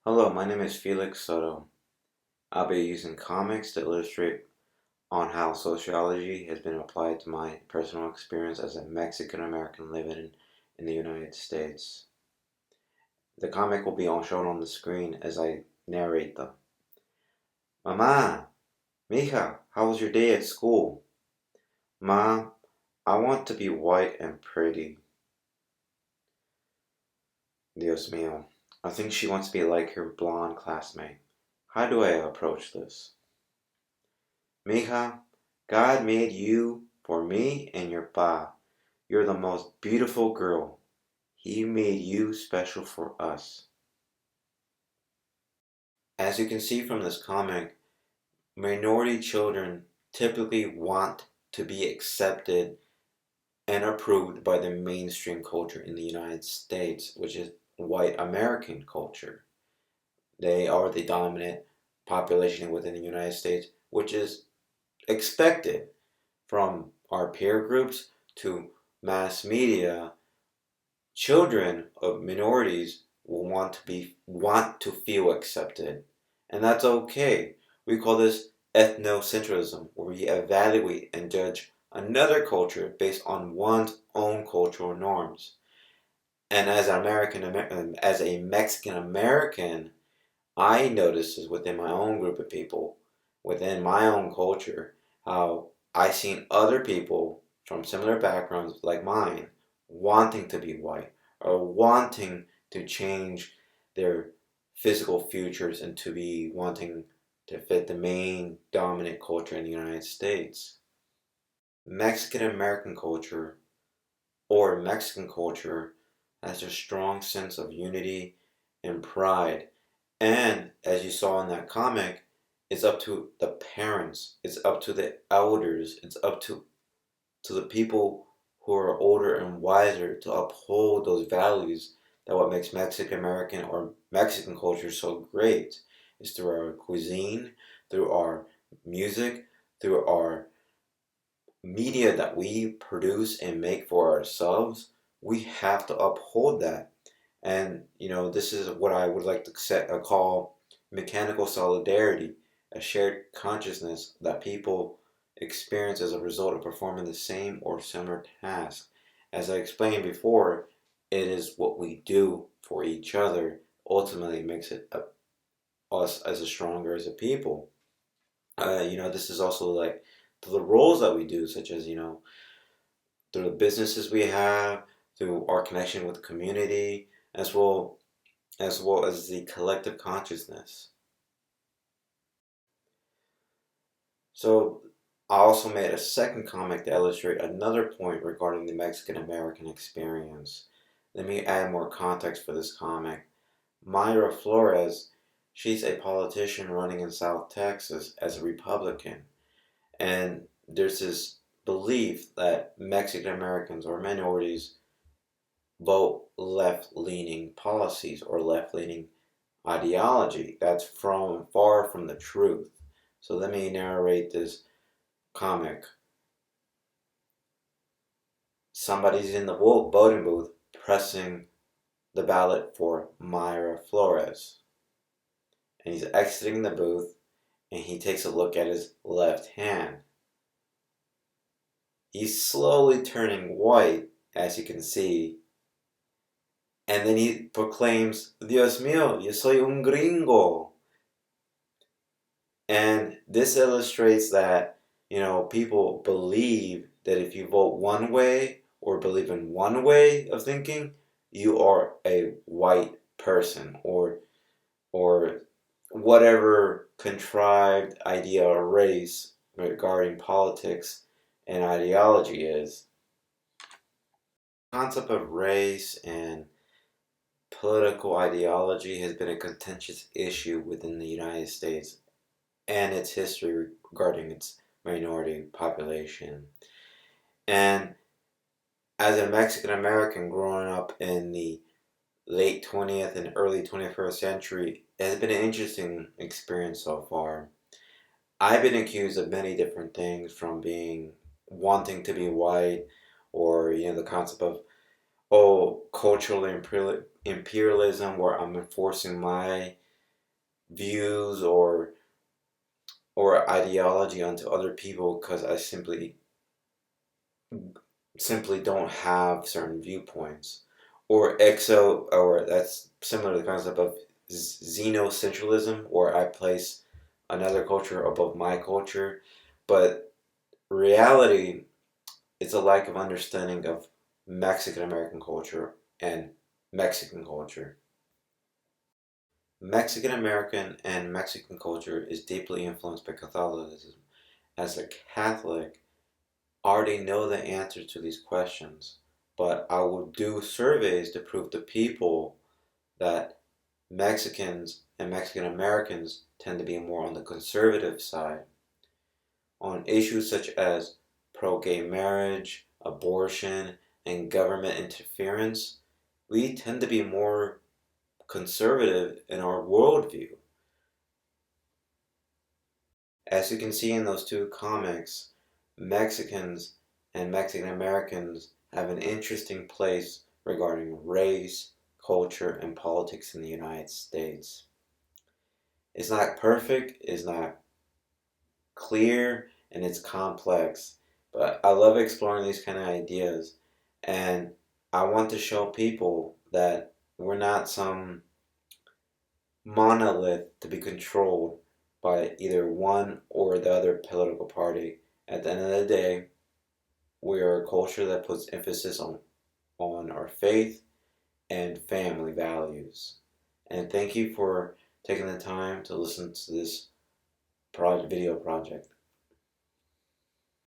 Hello, my name is Felix Soto. I'll be using comics to illustrate on how sociology has been applied to my personal experience as a Mexican American living in the United States. The comic will be shown on the screen as I narrate them. Mama, mija, how was your day at school? Ma, I want to be white and pretty. Dios mío, I think she wants to be like her blonde classmate. How do I approach this? Mija, God made you for me and your pa. You're the most beautiful girl. He made you special for us. As you can see from this comic, minority children typically want to be accepted and approved by the mainstream culture in the United States, which is white American culture. They are the dominant population within the United States, which is expected from our peer groups to mass media. Children of minorities will want to feel accepted, and that's okay. We call this ethnocentrism, where we evaluate and judge another culture based on one's own cultural norms. And as a Mexican American, I notice this within my own group of people, within my own culture, how I've seen other people from similar backgrounds like mine wanting to be white or wanting to change their physical futures and to be wanting to fit the main dominant culture in the United States. Mexican American culture or Mexican culture has a strong sense of unity and pride. And as you saw in that comic, it's up to the parents, it's up to the elders, it's up to the people who are older and wiser to uphold those values, that what makes Mexican American or Mexican culture so great is through our cuisine, through our music, through our media that we produce and make for ourselves. We have to uphold that. And this is what I would like to call mechanical solidarity, a shared consciousness that people experience as a result of performing the same or similar task. As I explained before, it is what we do for each other ultimately makes us as a stronger as a people. This is also like the roles that we do, such as through the businesses we have, through our connection with the community, as well as the collective consciousness. So I also made a second comic to illustrate another point regarding the Mexican American experience. Let me add more context for this comic. Mayra Flores, she's a politician running in South Texas as a Republican. And there's this belief that Mexican Americans or minorities vote left-leaning policies or left-leaning ideology. That's far from the truth. So let me narrate this comic. Somebody's in the voting booth pressing the ballot for Mayra Flores. And he's exiting the booth and he takes a look at his left hand. He's slowly turning white, as you can see. And then he proclaims, Dios mío, yo soy un gringo. And this illustrates that, people believe that if you vote one way or believe in one way of thinking, you are a white person or whatever contrived idea or race regarding politics and ideology is. The concept of race and political ideology has been a contentious issue within the United States and its history regarding its minority population. And as a Mexican American growing up in the late 20th and early 21st century, it has been an interesting experience so far. I've been accused of many different things, from being wanting to be white, or the concept of cultural imperialism, where I'm enforcing my views or ideology onto other people because I simply don't have certain viewpoints. Or that's similar to the concept of xenocentralism, where I place another culture above my culture. But reality, it's a lack of understanding of Mexican American culture and Mexican culture. Mexican American and Mexican culture is deeply influenced by Catholicism. As a Catholic, I already know the answer to these questions, but I will do surveys to prove to people that Mexicans and Mexican Americans tend to be more on the conservative side on issues such as pro-gay marriage, abortion, and government interference. We tend to be more conservative in our worldview. As you can see in those two comics, Mexicans and Mexican Americans have an interesting place regarding race, culture, and politics in the United States. It's not perfect, it's not clear, and it's complex, but I love exploring these kind of ideas, and I want to show people that we're not some monolith to be controlled by either one or the other political party. At the end of the day, we are a culture that puts emphasis on our faith and family values. And thank you for taking the time to listen to this video project.